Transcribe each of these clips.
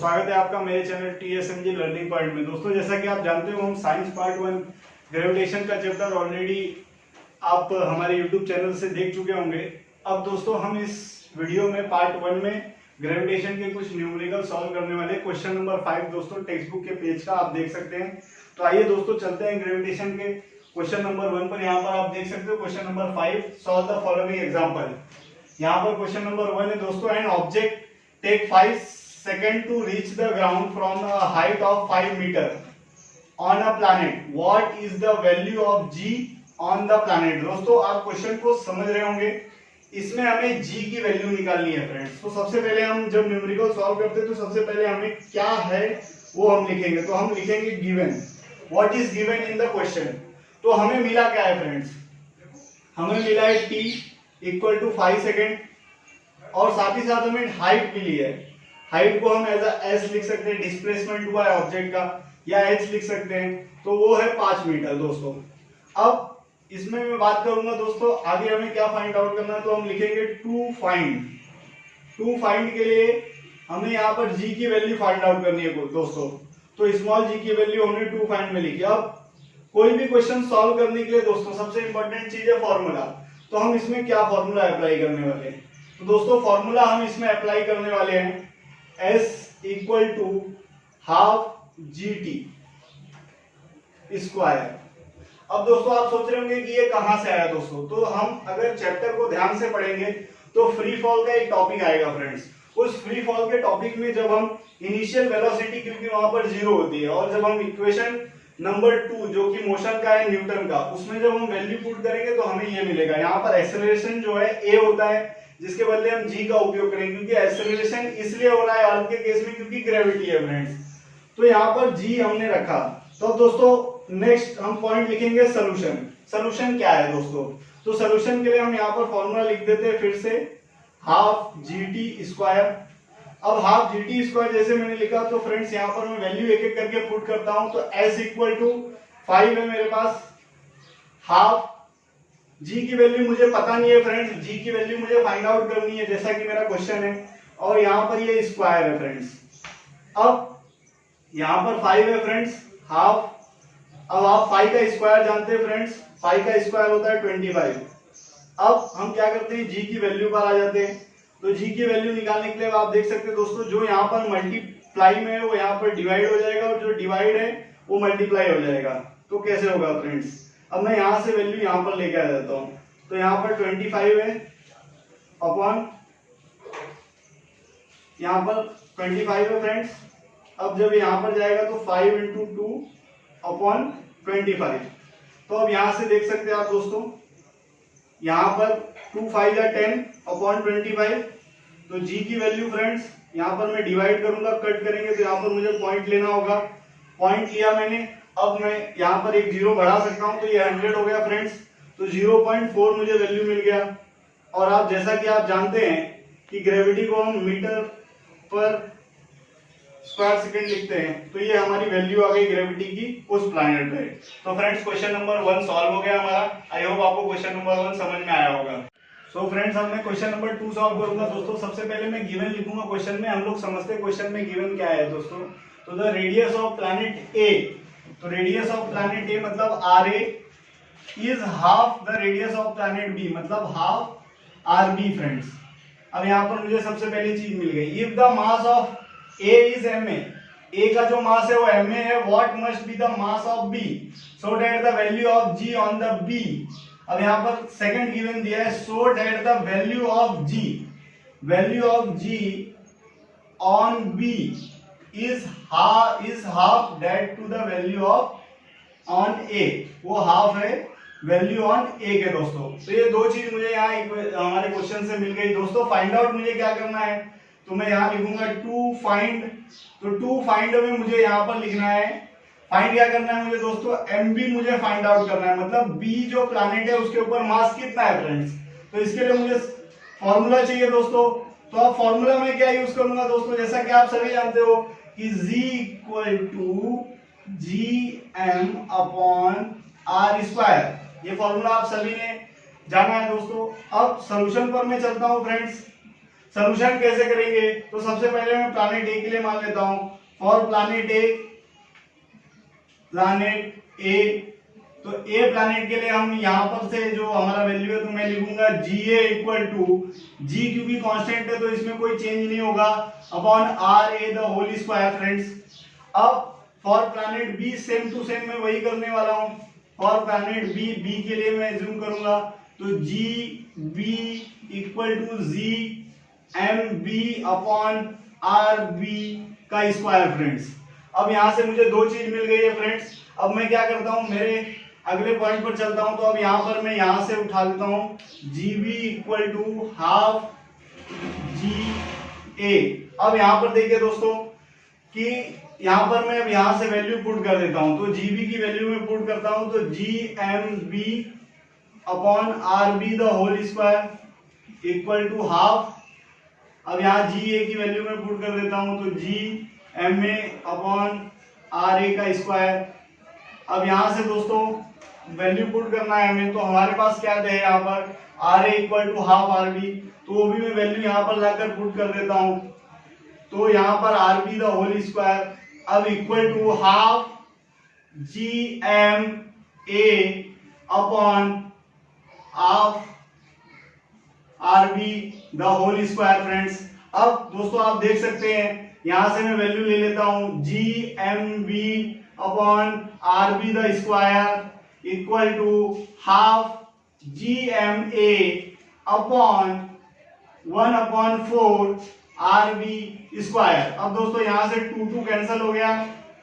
स्वागत है आपका मेरे चैनल TSMG लर्निंग पॉइंट में। दोस्तों जैसा कि आप जानते हो हम साइंस पार्ट 1 ग्रेविटेशन का चैप्टर ऑलरेडी आप हमारे यूट्यूब चैनल से देख चुके होंगे। अब दोस्तों हम इस वीडियो में पार्ट 1 में ग्रेविटेशन के कुछ न्यूमेरिकल सॉल्व करने वाले। क्वेश्चन नंबर 5 दोस्तों टेक्स्ट बुक के पेज का आप देख सकते हैं। तो आइए दोस्तों चलते हैं ग्रेविटेशन के क्वेश्चन नंबर 1 पर। यहाँ पर आप देख सकते हो question number 5, solve the following example. यहाँ पर क्वेश्चन नंबर 1 है दोस्तों, an object take 5 seconds to reach the ground from a height of 5 meters on a planet. What is the value of g on the planet? दोस्तों आप question को समझ रहे होंगे, इसमें हमें g की वैल्यू निकालनी है फ्रेंड्स। तो सबसे पहले हम जब न्यूमेरिकल सॉल्व करते हैं तो सबसे पहले हमें क्या है वो हम लिखेंगे। तो हम लिखेंगे given, what is given in the question. तो हमें मिला क्या है फ्रेंड्स, हमें मिला है t इक्वल टू 5 सेकेंड और साथ ही साथ हमें हाइट मिली है। हाइट को हम एज एस लिख सकते हैं, डिस्प्लेसमेंट हुआ है ऑब्जेक्ट का, या h लिख सकते हैं, तो वो है 5 मीटर दोस्तों। अब इसमें मैं बात करूंगा दोस्तों आगे हमें क्या फाइंड आउट करना है। तो हम लिखेंगे टू फाइंड के लिए हमें यहाँ पर g की वैल्यू फाइंड आउट करनी है दोस्तों। तो स्मॉल g की वैल्यू हमने टू फाइंड में लिखी। अब कोई भी क्वेश्चन सॉल्व करने के लिए दोस्तों सबसे इंपॉर्टेंट चीज है फॉर्मूला। तो हम इसमें क्या फॉर्मूला अप्लाई करने वाले हैं, तो दोस्तों फॉर्मूला हम इसमें अप्लाई करने वाले हैं S equal to half GT square. अब दोस्तों आप सोच रहे होंगे कि ये कहां से आया दोस्तों। तो हम अगर चैप्टर को ध्यान से पढ़ेंगे तो फ्री फॉल का एक टॉपिक आएगा फ्रेंड्स। उस फ्री फॉल के टॉपिक में जब हम इनिशियल वेलोसिटी, क्योंकि वहां पर जीरो होती है, और जब हम इक्वेशन नंबर 2 जो कि मोशन का है न्यूटन का, उसमें जब हम वैल्यू पुट करेंगे तो हमें ये मिलेगा। यहाँ पर एक्सेलरेशन जो है a होता है, जिसके बदले हम g का उपयोग करेंगे, क्योंकि एक्सेलरेशन इसलिए हो रहा है अर्थ के केस में क्योंकि ग्रेविटी है फ्रेंड्स। तो यहाँ पर g हमने रखा। तो अब दोस्तों नेक्स्ट हम पॉइंट लिखेंगे सॉल्यूशन। सॉल्यूशन क्या है दोस्तों, तो सॉल्यूशन के लिए हम यहाँ पर फॉर्मूला लिख देते हैं फिर से, हाफ GT स्क्वायर। अब हाफ GT स्क्वायर जैसे मैंने लिखा तो फ्रेंड्स यहाँ पर मैं वैल्यू एक एक करके पुट करता हूं। तो s इक्वल टू 5 है मेरे पास, हाफ g की वैल्यू मुझे पता नहीं है फ्रेंड्स, g की वैल्यू मुझे फाइंड आउट करनी है जैसा कि मेरा क्वेश्चन है, और यहाँ पर ये स्क्वायर है फ्रेंड्स। अब यहाँ पर 5 है फ्रेंड्स, हाफ। अब आप 5 का स्क्वायर जानते हैं फ्रेंड्स, 5 का स्क्वायर होता है 25। अब हम क्या करते हैं, g की वैल्यू पर आ जाते हैं। तो g की वैल्यू निकालने के लिए आप देख सकते हैं दोस्तों, जो यहाँ पर मल्टीप्लाई में है वो यहाँ पर डिवाइड हो जाएगा, और जो डिवाइड है वो मल्टीप्लाई हो जाएगा। तो कैसे होगा फ्रेंड्स, अब मैं यहां से वैल्यू यहां पर लेके आ जाता हूं। तो यहां पर 25 है अपॉन, यहां पर 25 है फ्रेंड्स। अब जब यहां पर जाएगा तो 5 इंटू 2 अपॉन 25। तो अब यहां से देख सकते हैं आप दोस्तों, यहां पर 2 5 या 10 अपॉन 25। तो g की वैल्यू फ्रेंड्स यहां पर मैं डिवाइड करूंगा, कट करेंगे तो यहां पर मुझे पॉइंट लेना होगा। पॉइंट लिया मैंने, अब मैं यहाँ पर एक जीरो बढ़ा सकता हूं, तो ये 100 हो गया फ्रेंड्स। तो 0.4 मुझे वैल्यू मिल गया। और आप जैसा कि आप जानते हैं कि ग्रेविटी को हम मीटर पर स्क्वायर सेकेंड लिखते हैं, तो ये हमारी वैल्यू आ गई ग्रेविटी की उस प्लैनेट पे। तो फ्रेंड्स क्वेश्चन नंबर 1 सॉल्व हो गया हमारा। आई होप आपको क्वेश्चन नंबर 1 समझ में आया होगा। सो फ्रेंड्स अब मैं क्वेश्चन नंबर 2 सॉल्व करूंगा दोस्तों। सबसे पहले मैं गिवन लिखूंगा क्वेश्चन में। हम लोग समझते हैं क्वेश्चन में गिवन क्या है दोस्तों। तो the radius of planet A, तो रेडियस ऑफ प्लैनेट ए मतलब RA is half the radius of planet B, मतलब हाफ RB फ्रेंड्स। अब यहाँ पर मुझे सबसे पहली चीज मिल गई, if the mass of A is MA, A का जो मास है वो MA है, what must be the mass of B so that the value of G on the B। अब यहाँ पर सेकंड गिवन दिया है, सो that the value of G on B is half that to the value of on A, वो half है value on A के दोस्तों। तो ये दो चीज मुझे यहाँ हमारे क्वेश्चन से मिल गई दोस्तों। फाइंड आउट मुझे क्या करना है, तो मैं यहाँ लिखूंगा टू फाइंड। तो टू फाइंड में मुझे यहाँ पर लिखना है, फाइंड क्या करना है मुझे दोस्तों, MB मुझे फाइंड आउट करना है, मतलब B जो प्लैनेट है उसके ऊपर मास कितना है फ्रेंड्स। तो इसके लिए मुझे फॉर्मूला चाहिए दोस्तों। तो अब फॉर्मूला में क्या यूज करूंगा दोस्तों, जैसा कि आप सभी जानते हो कि Z equal to GM upon R square. ये फॉर्मूला आप सभी ने जाना है दोस्तों। अब सॉल्यूशन पर मैं चलता हूं फ्रेंड्स। सॉल्यूशन कैसे करेंगे, तो सबसे पहले मैं प्लैनेट ए के लिए मान लेता हूं, फॉर प्लैनेट ए, तो ए प्लैनेट के लिए हम यहां पर से जो हमारा वैल्यू है तो मैं लिखूंगा GA इक्वल टू G, क्योंकि कांस्टेंट है तो इसमें कोई चेंज नहीं होगा, upon RA the whole square friends. अब for planet B same to same मैं वही करने वाला हूं, फॉर प्लैनेट बी के लिए मैं एज्यूम करूंगा तो GB equal to GMB upon RB का स्क्वायर फ्रेंड्स। अब यहां से मुझे दो चीज मिल गई है फ्रेंड्स। अब मैं क्या करता हूं, मेरे अगले पॉइंट पर चलता हूं, तो अब यहां पर मैं यहां से उठा लेता हूं GB equal to half GA। अब यहां पर देखिए दोस्तों कि यहां पर मैं अब यहां से वैल्यू पुट कर देता हूं, तो GB की वैल्यू में पुट करता हूं तो GMB upon RB the whole square equal to half. अब यहां GA की वैल्यू में पुट कर देता हूं तो GMA अपॉन RA का स्क्वायर। अब यहां से दोस्तों वैल्यू पुट करना है हमें, तो हमारे पास क्या है यहाँ पर RA equal to half RB, तो वो भी मैं वैल्यू यहाँ पर लाकर पुट कर देता हूं, तो यहाँ पर RB द होल स्क्वायर अब equal to half GMA upon half RB the whole square friends. अब दोस्तों आप देख सकते हैं यहां से मैं वैल्यू ले लेता हूं GMB upon RB the square equal to half GMA upon 1/4 RB square. अब दोस्तों यहां से 2 कैंसिल हो गया,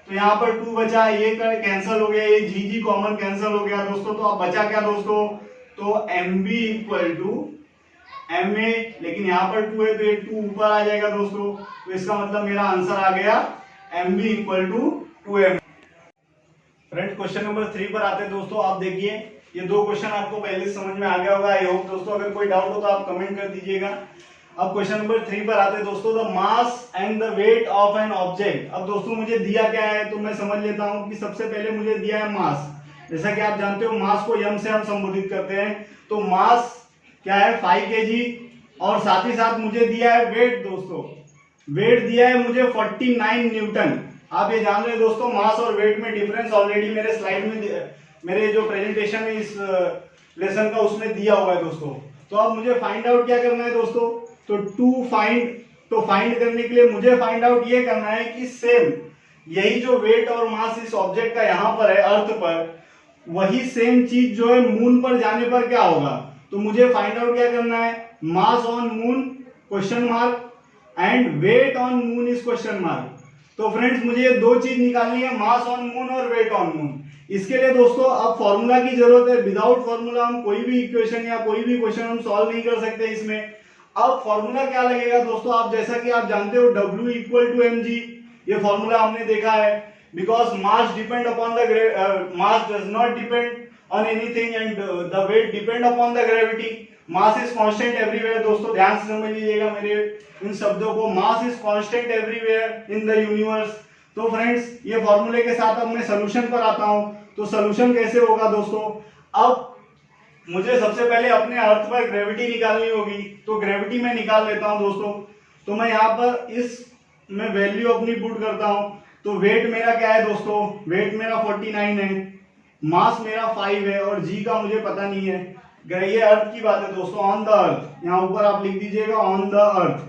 तो यहाँ पर 2 बचा, ये कैंसिल हो गया, ये GG कॉमन कैंसिल हो गया दोस्तों। तो अब बचा क्या दोस्तों, तो MB इक्वल टू MA, लेकिन यहाँ पर 2 है तो ये 2 ऊपर आ जाएगा दोस्तों, तो इसका मतलब मेरा आंसर आ गया MB equal to 2M। Friend question number 3 पर आते हैं दोस्तों। आप देखिए ये दो क्वेश्चन आपको पहले समझ में आ गया होगा, आई होप दोस्तों। अगर कोई डाउट हो तो आप कमेंट कर दीजिएगा। अब क्वेश्चन नंबर 3 पर आते हैं दोस्तों, the mass and the weight of an object. अब दोस्तों मुझे दिया क्या है, तो मैं समझ लेता हूं कि सबसे पहले मुझे दिया है मास। जैसा कि आप जानते हो मास को m से हम संबोधित करते हैं, तो मास क्या है 5 kg, और साथ ही साथ मुझे दिया है वेट दोस्तों, वेट दिया है मुझे 49 न्यूटन। आप ये जान रहे दोस्तों मास और वेट में डिफरेंस ऑलरेडी मेरे स्लाइड में, मेरे जो प्रेजेंटेशन है इस लेसन का उसमें दिया हुआ है दोस्तों। तो अब मुझे फाइंड आउट क्या करना है दोस्तों, तो फाइंड करने के लिए मुझे फाइंड आउट ये करना है कि सेम यही जो वेट और मास इस ऑब्जेक्ट का यहाँ पर है अर्थ पर, वही सेम चीज जो है मून पर जाने पर क्या होगा। तो मुझे फाइंड आउट क्या करना है, mass on moon question mark and weight on moon is question mark. तो फ्रेंड्स मुझे ये दो चीज निकालनी है, मास ऑन मून और वेट ऑन मून। इसके लिए दोस्तों अब फॉर्मूला की जरूरत है, विदाउट फॉर्मूला हम कोई भी इक्वेशन या कोई भी क्वेश्चन हम सॉल्व नहीं कर सकते इसमें। अब फॉर्मूला क्या लगेगा दोस्तों, आप जैसा कि आप जानते हो W इक्वल टू mg, ये फॉर्मूला हमने देखा है, because mass depend upon the mass does not depend on anything and the weight depend upon the gravity. Mass is constant everywhere दोस्तों, ध्यान से समझ लीजिएगा मेरे इन शब्दों को, mass is constant everywhere in the universe। तो फ्रेंड्स ये फॉर्मूले के साथ अब मैं सोल्यूशन पर आता हूं। तो सोल्यूशन कैसे होगा दोस्तों, अब मुझे सबसे पहले अपने अर्थ पर ग्रेविटी निकालनी होगी, तो ग्रेविटी में निकाल लेता हूं दोस्तों। तो मैं यहाँ पर इस में वैल्यू अपनी पुट करता हूं, तो वेट मेरा क्या है दोस्तों, वेट मेरा 49 है, मास मेरा 5 है और जी का मुझे पता नहीं है। ये अर्थ की बात है दोस्तों, ऑन द अर्थ, यहाँ ऊपर आप लिख दीजिएगा ऑन द अर्थ।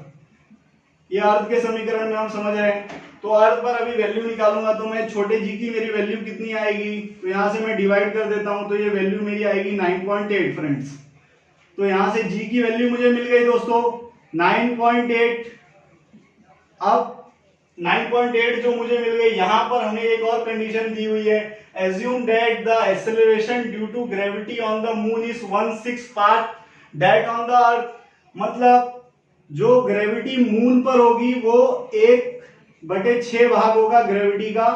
ये अर्थ के समीकरण में हम समझ रहे हैं। तो अर्थ पर अभी वैल्यू निकालूंगा, तो मैं छोटे जी की मेरी वैल्यू कितनी आएगी, तो यहाँ से मैं डिवाइड कर देता हूं, तो ये वैल्यू मेरी आएगी 9.8 फ्रेंड्स। तो यहाँ से जी की वैल्यू मुझे मिल गई दोस्तों 9.8। अब 9.8 जो मुझे मिल गई, यहां पर हमें एक और कंडीशन दी हुई है, assume that the acceleration due to gravity on the moon is 1/6 part that on the earth। मतलब जो ग्रेविटी मून पर होगी वो 1/6 भाग होगा ग्रेविटी का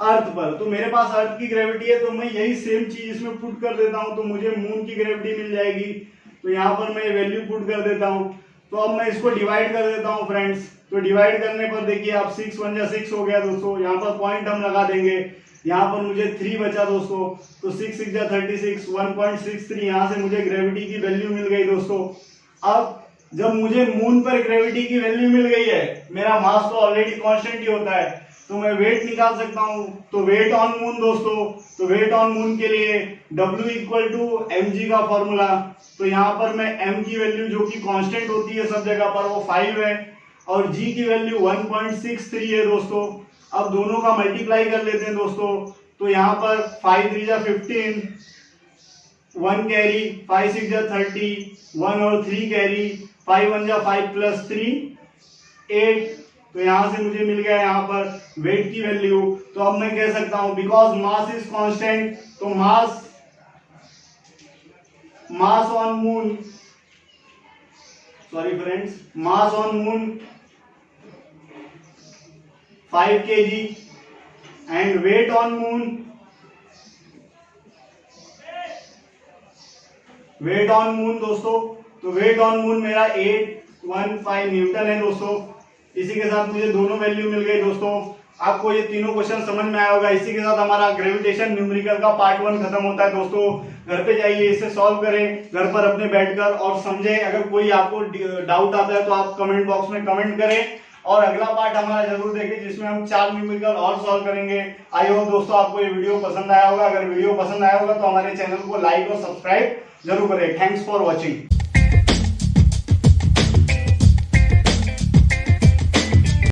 अर्थ पर। तो मेरे पास अर्थ की ग्रेविटी है, तो मैं यही सेम चीज इसमें पुट कर देता हूं, तो मुझे मून की ग्रेविटी मिल जाएगी। तो यहाँ पर मैं वैल्यू पुट कर देता हूं। तो अब मैं इसको डिवाइड कर देता हूं फ्रेंड्स। तो डिवाइड करने पर देखिए अब 6 1 6 हो गया दोस्तों, यहाँ पर पॉइंट हम लगा देंगे, यहाँ पर मुझे 3 बचा दोस्तों, तो 6 6 36 1.63, यहाँ से मुझे ग्रेविटी की वैल्यू मिल गई दोस्तों। अब जब मुझे मून पर ग्रेविटी की वैल्यू मिल गई है, मेरा मास तो ऑलरेडी कांस्टेंट ही होता है, तो मैं वेट निकाल सकता हूं। तो वेट ऑन मून दोस्तों, तो वेट ऑन मून के लिए W इक्वल टू mg का फॉर्मूला, तो यहाँ पर मैं m की वैल्यू जो कि कांस्टेंट होती है सब जगह पर वो 5 है और g की वैल्यू 1.63 है दोस्तों। अब दोनों का मल्टीप्लाई कर लेते हैं दोस्तों, तो यहाँ पर 5 3 जा 15, 1 कैरी, 5 6 जा 30, 1 और 3 कैरी, 5 1 जा 5 प्लस 3 8। तो यहां से मुझे मिल गया यहाँ पर वेट की वैल्यू। तो अब मैं कह सकता हूं बिकॉज मास इज कांस्टेंट, तो mass on moon, sorry friends, mass on moon 5 kg and weight on moon, weight on moon दोस्तों, तो वेट ऑन मून मेरा 815 न्यूटन है दोस्तों। इसी के साथ मुझे दोनों वैल्यू मिल गई दोस्तों। आपको ये तीनों क्वेश्चन समझ में आया होगा। इसी के साथ हमारा ग्रेविटेशन न्यूमेरिकल का पार्ट 1 खत्म होता है दोस्तों। घर पे जाइए, इसे सॉल्व करें घर पर अपने बैठकर और समझें। अगर कोई आपको डाउट आता है तो आप कमेंट बॉक्स में कमेंट करें और अगला पार्ट हमारा जरूर देखें जिसमें हम 4 न्यूमेरिकल और सॉल्व करेंगे। आई होप दोस्तों आपको ये वीडियो पसंद आया होगा। अगर वीडियो पसंद आया होगा तो हमारे चैनल को लाइक और सब्सक्राइब जरूर करें। Thanks for watching.